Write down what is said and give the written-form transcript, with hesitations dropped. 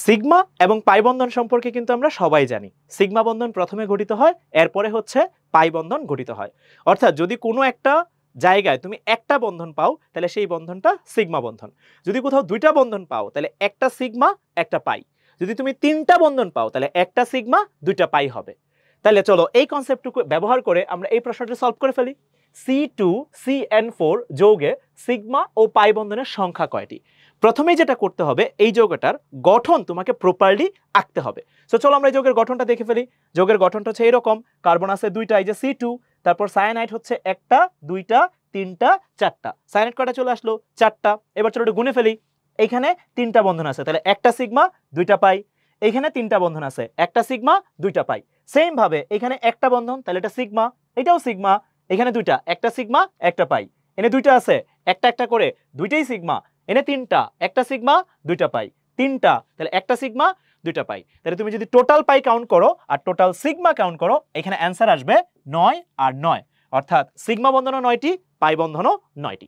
Sigma এবং পাই বন্ধন সম্পর্কে কিন্তু আমরা সবাই জানি। সিগমা বন্ধন প্রথমে গঠিত হয়, এরপরে হচ্ছে পাই বন্ধন গঠিত হয়। অর্থাৎ যদি কোনো একটা জায়গায় তুমি একটা বন্ধন পাও তাহলে সেই বন্ধনটা সিগমা বন্ধন। যদি কোথাও দুইটা বন্ধন পাও তাহলে একটা সিগমা একটা পাই। যদি তুমি তিনটা বন্ধন পাও তাহলে একটা সিগমা দুইটা পাই হবে। তাহলে চলো এই কনসেপ্টটুকু ব্যবহার করে আমরা এই প্রশ্নটা সলভ করে ফেলি। C2CN4 যৌগে সিগমা ও পাই বন্ধনের সংখ্যা কয়টি? প্রথমেই যেটা করতে হবে, এই যৌগটার গঠন তোমাকে প্রপারলি আঁকতে হবে। সো চলো আমরা এই যৌগের গঠনটা দেখে ফেলি। যৌগের গঠনটা হচ্ছে এরকম, কার্বন আছে দুইটা, এই যে C2, তারপর সায়ানাইড হচ্ছে একটা, দুইটা, তিনটা, চারটা। সায়ানাইড কয়টা চলে আসলো? চারটা। এবার চলো একটু গুনে ফেলি। এইখানে তিনটা বন্ধন আছে, তাহলে একটা সিগমা দুইটা পাই। এইখানে তিনটা বন্ধন আছে, একটা সিগমা দুইটা পাই। সেম ভাবে এখানে একটা বন্ধন, তাহলে এটা সিগমা, এটাও সিগমা। এখানে দুইটা, একটা সিগমা একটা পাই। এনে দুইটা আছে, একটা একটা করে, দুইটাই সিগমা। এনে তিনটা, একটা সিগমা দুইটা পাই, তিনটা, তাহলে একটা সিগমা দুইটা পাই। তাহলে তুমি যদি টোটাল পাই কাউন্ট করো আর টোটাল সিগমা কাউন্ট করো, এখানে অ্যান্সার আসবে 9 আর 9, অর্থাৎ সিগমা বন্ধনও 9টি, পাই বন্ধনও 9টি।